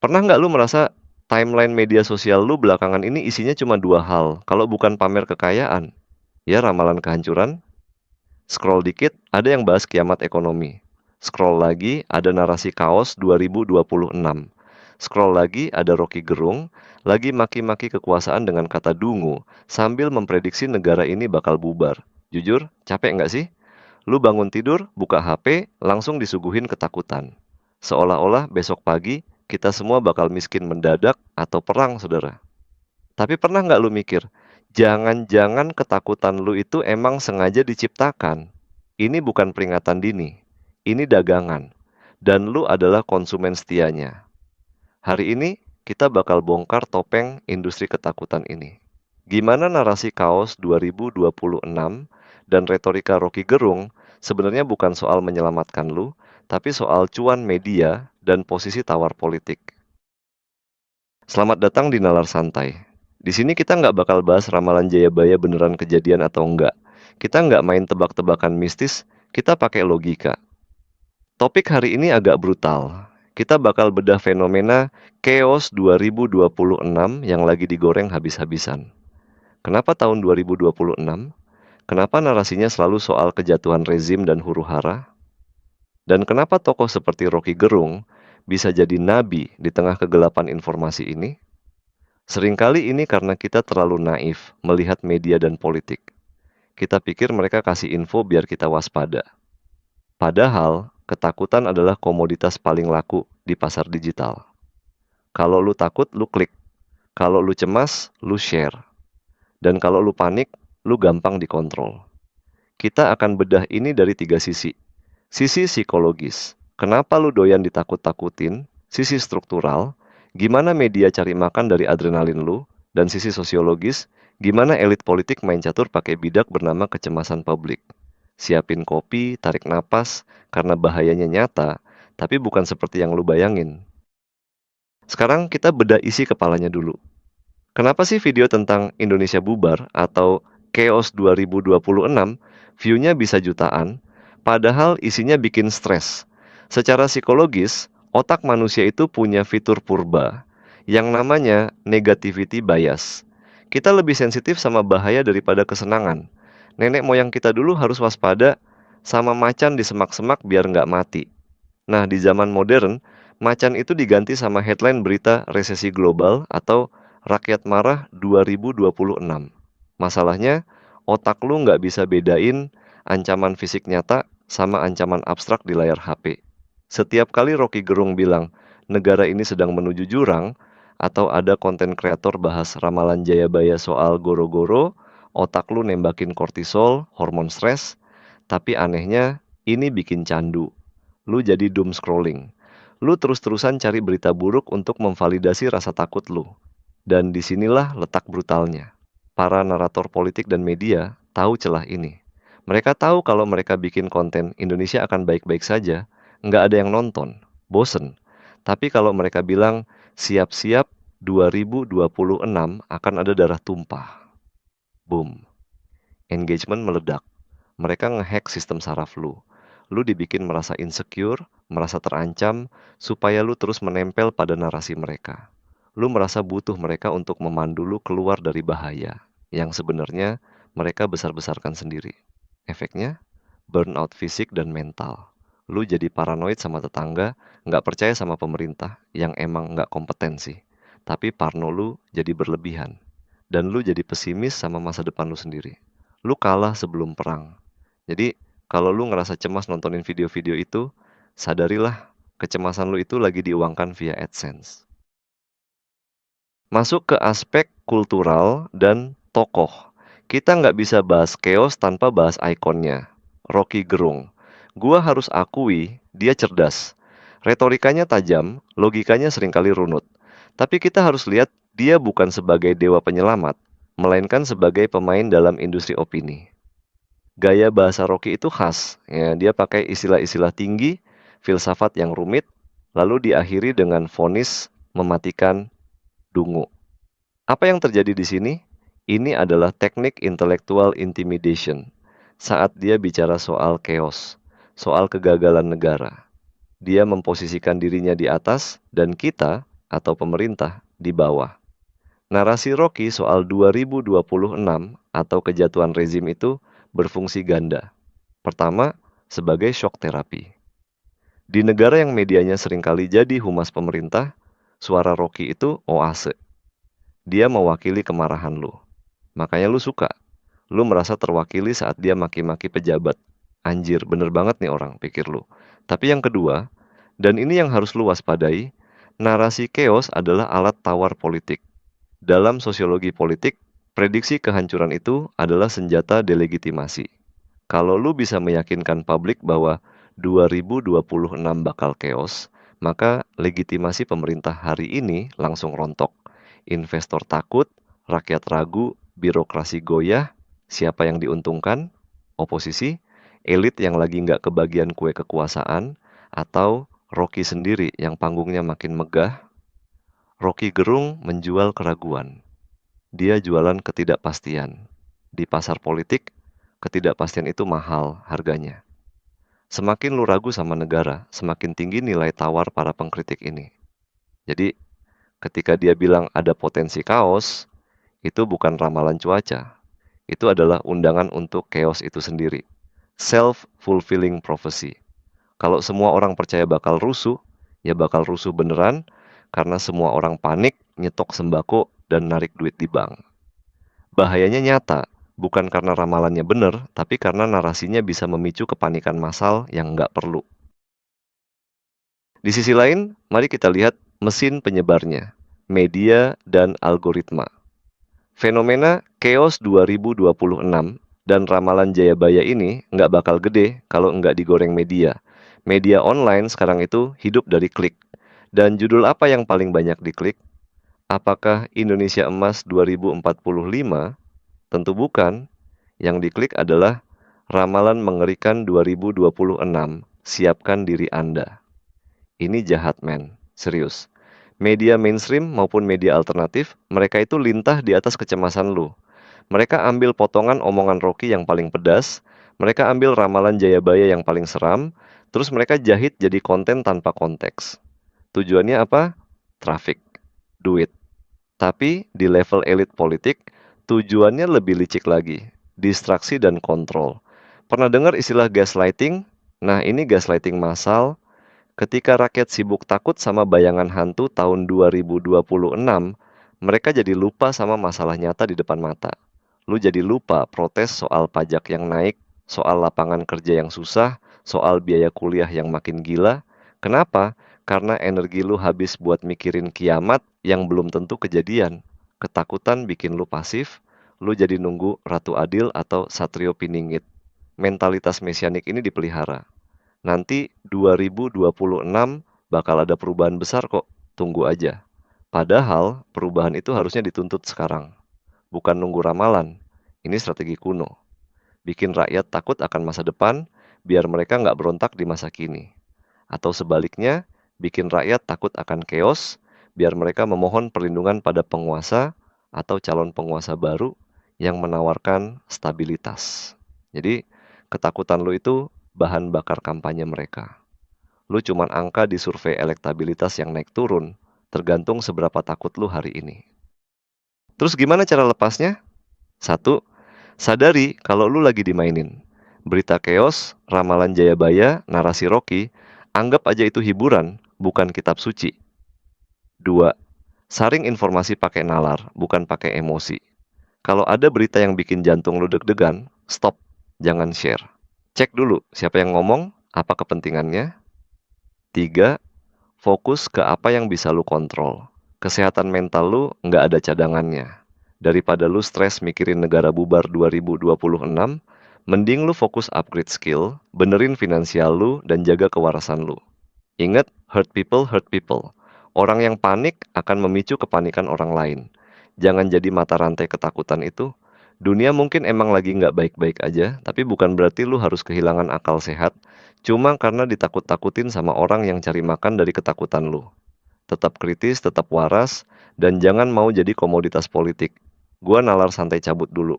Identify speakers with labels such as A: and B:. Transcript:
A: Pernah nggak lu merasa timeline media sosial lu belakangan ini isinya cuma 2 hal, kalau bukan pamer kekayaan, ya ramalan kehancuran, scroll dikit ada yang bahas kiamat ekonomi, scroll lagi ada narasi kaos 2026, scroll lagi ada Rocky Gerung, lagi maki-maki kekuasaan dengan kata dungu, sambil memprediksi negara ini bakal bubar. Jujur, capek nggak sih? Lu bangun tidur, buka HP, langsung disuguhin ketakutan. Seolah-olah besok pagi kita semua bakal miskin mendadak atau perang, saudara. Tapi pernah nggak lu mikir, jangan-jangan ketakutan lu itu emang sengaja diciptakan? Ini bukan peringatan dini, ini dagangan. Dan lu adalah konsumen setianya. Hari ini kita bakal bongkar topeng industri ketakutan ini. Gimana narasi kaos 2026 dan retorika Rocky Gerung sebenarnya bukan soal menyelamatkan lu, tapi soal cuan media dan posisi tawar politik. Selamat datang di Nalar Santai. Di sini kita nggak bakal bahas ramalan Jayabaya beneran kejadian atau enggak. Kita nggak main tebak-tebakan mistis, kita pakai logika. Topik hari ini agak brutal. Kita bakal bedah fenomena Chaos 2026 yang lagi digoreng habis-habisan. Kenapa tahun 2026? Kenapa narasinya selalu soal kejatuhan rezim dan huru-hara? Dan kenapa tokoh seperti Rocky Gerung bisa jadi nabi di tengah kegelapan informasi ini? Seringkali ini karena kita terlalu naif melihat media dan politik. Kita pikir mereka kasih info biar kita waspada. Padahal, ketakutan adalah komoditas paling laku di pasar digital. Kalau lu takut, lu klik. Kalau lu cemas, lu share. Dan kalau lu panik, lu gampang dikontrol. Kita akan bedah ini dari 3 sisi. Sisi psikologis, kenapa lu doyan ditakut-takutin? Sisi struktural, gimana media cari makan dari adrenalin lu? Dan sisi sosiologis, gimana elit politik main catur pakai bidak bernama kecemasan publik. Siapin kopi, tarik napas, karena bahayanya nyata, tapi bukan seperti yang lu bayangin. Sekarang kita bedah isi kepalanya dulu. Kenapa sih video tentang Indonesia bubar atau Chaos 2026 view-nya bisa jutaan, padahal isinya bikin stres? Secara psikologis, otak manusia itu punya fitur purba yang namanya negativity bias. Kita lebih sensitif sama bahaya daripada kesenangan. Nenek moyang kita dulu harus waspada sama macan di semak-semak biar nggak mati. Nah, di zaman modern, macan itu diganti sama headline berita resesi global atau rakyat marah 2026. Masalahnya, otak lu nggak bisa bedain ancaman fisik nyata sama ancaman abstrak di layar HP. Setiap kali Rocky Gerung bilang, negara ini sedang menuju jurang, atau ada konten kreator bahas ramalan Jayabaya soal goro-goro, otak lu nembakin kortisol, hormon stres, tapi anehnya ini bikin candu. Lu jadi doom scrolling. Lu terus-terusan cari berita buruk untuk memvalidasi rasa takut lu. Dan disinilah letak brutalnya. Para narator politik dan media tahu celah ini. Mereka tahu kalau mereka bikin konten Indonesia akan baik-baik saja, nggak ada yang nonton, bosen. Tapi kalau mereka bilang, siap-siap 2026 akan ada darah tumpah. Boom. Engagement meledak. Mereka ngehack sistem saraf lu. Lu dibikin merasa insecure, merasa terancam, supaya lu terus menempel pada narasi mereka. Lu merasa butuh mereka untuk memandu lu keluar dari bahaya, yang sebenarnya mereka besar-besarkan sendiri. Efeknya, burnout fisik dan mental. Lu jadi paranoid sama tetangga, nggak percaya sama pemerintah, yang emang nggak kompetensi. Tapi parno lu jadi berlebihan. Dan lu jadi pesimis sama masa depan lu sendiri. Lu kalah sebelum perang. Jadi, kalau lu ngerasa cemas nontonin video-video itu, sadarilah kecemasan lu itu lagi diuangkan via AdSense. Masuk ke aspek kultural dan tokoh. Kita nggak bisa bahas chaos tanpa bahas ikonnya, Rocky Gerung. Gua harus akui, dia cerdas. Retorikanya tajam, logikanya seringkali runut. Tapi kita harus lihat dia bukan sebagai dewa penyelamat, melainkan sebagai pemain dalam industri opini. Gaya bahasa Rocky itu khas, ya, dia pakai istilah-istilah tinggi, filsafat yang rumit, lalu diakhiri dengan vonis mematikan dungu. Apa yang terjadi di sini? Ini adalah teknik intellectual intimidation. Saat dia bicara soal chaos, soal kegagalan negara, dia memposisikan dirinya di atas dan kita atau pemerintah di bawah. Narasi Rocky soal 2026 atau kejatuhan rezim itu berfungsi ganda. Pertama, sebagai shock terapi. Di negara yang medianya seringkali jadi humas pemerintah, suara Rocky itu oase. Dia mewakili kemarahan lu. Makanya lu suka. Lu merasa terwakili saat dia maki-maki pejabat. Anjir, bener banget nih orang, pikir lu. Tapi yang kedua, dan ini yang harus lu waspadai, narasi chaos adalah alat tawar politik. Dalam sosiologi politik, prediksi kehancuran itu adalah senjata delegitimasi. Kalau lu bisa meyakinkan publik bahwa 2026 bakal chaos, maka legitimasi pemerintah hari ini langsung rontok. Investor takut, rakyat ragu, birokrasi goyah, siapa yang diuntungkan? Oposisi, elit yang lagi nggak kebagian kue kekuasaan, atau Rocky sendiri yang panggungnya makin megah? Rocky Gerung menjual keraguan. Dia jualan ketidakpastian. Di pasar politik, ketidakpastian itu mahal harganya. Semakin lu ragu sama negara, semakin tinggi nilai tawar para pengkritik ini. Jadi, ketika dia bilang ada potensi kaos, itu bukan ramalan cuaca. Itu adalah undangan untuk chaos itu sendiri. Self-fulfilling prophecy. Kalau semua orang percaya bakal rusuh, ya bakal rusuh beneran, karena semua orang panik, nyetok sembako, dan narik duit di bank. Bahayanya nyata, bukan karena ramalannya bener, tapi karena narasinya bisa memicu kepanikan massal yang nggak perlu. Di sisi lain, mari kita lihat mesin penyebarnya, media dan algoritma. Fenomena chaos 2026 dan ramalan Jayabaya ini nggak bakal gede kalau nggak digoreng media. Media online sekarang itu hidup dari klik. Dan judul apa yang paling banyak diklik? Apakah Indonesia Emas 2045? Tentu bukan. Yang diklik adalah ramalan mengerikan 2026. Siapkan diri Anda. Ini jahat, men. Serius. Media mainstream maupun media alternatif, mereka itu lintah di atas kecemasan lu. Mereka ambil potongan omongan Rocky yang paling pedas, mereka ambil ramalan Jayabaya yang paling seram, terus mereka jahit jadi konten tanpa konteks. Tujuannya apa? Traffic, duit. Tapi di level elit politik, tujuannya lebih licik lagi, distraksi dan kontrol. Pernah dengar istilah gaslighting? Nah, ini gaslighting massal. Ketika rakyat sibuk takut sama bayangan hantu tahun 2026, mereka jadi lupa sama masalah nyata di depan mata. Lu jadi lupa protes soal pajak yang naik, soal lapangan kerja yang susah, soal biaya kuliah yang makin gila. Kenapa? Karena energi lu habis buat mikirin kiamat yang belum tentu kejadian. Ketakutan bikin lu pasif, lu jadi nunggu Ratu Adil atau Satrio Piningit. Mentalitas mesianik ini dipelihara. Nanti 2026 bakal ada perubahan besar kok, tunggu aja. Padahal perubahan itu harusnya dituntut sekarang, bukan nunggu ramalan. Ini strategi kuno. Bikin rakyat takut akan masa depan, biar mereka nggak berontak di masa kini. Atau sebaliknya, bikin rakyat takut akan chaos, biar mereka memohon perlindungan pada penguasa atau calon penguasa baru yang menawarkan stabilitas. Jadi, ketakutan lu itu bahan bakar kampanye mereka. Lu cuman angka di survei elektabilitas yang naik turun, tergantung seberapa takut lu hari ini. Terus gimana cara lepasnya? 1. Sadari kalau lu lagi dimainin. Berita chaos, ramalan Jayabaya, narasi Rocky, anggap aja itu hiburan, bukan kitab suci. 2. Saring informasi pakai nalar, bukan pakai emosi. Kalau ada berita yang bikin jantung lu deg-degan, stop, jangan share. Cek dulu siapa yang ngomong, apa kepentingannya. 3. Fokus ke apa yang bisa lu kontrol. Kesehatan mental lu nggak ada cadangannya. Daripada lu stres mikirin negara bubar 2026, mending lu fokus upgrade skill, benerin finansial lu, dan jaga kewarasan lu. Ingat, hurt people hurt people. Orang yang panik akan memicu kepanikan orang lain. Jangan jadi mata rantai ketakutan itu. Dunia mungkin emang lagi nggak baik-baik aja, tapi bukan berarti lu harus kehilangan akal sehat, cuma karena ditakut-takutin sama orang yang cari makan dari ketakutan lu. Tetap kritis, tetap waras, dan jangan mau jadi komoditas politik. Gua nalar santai cabut dulu.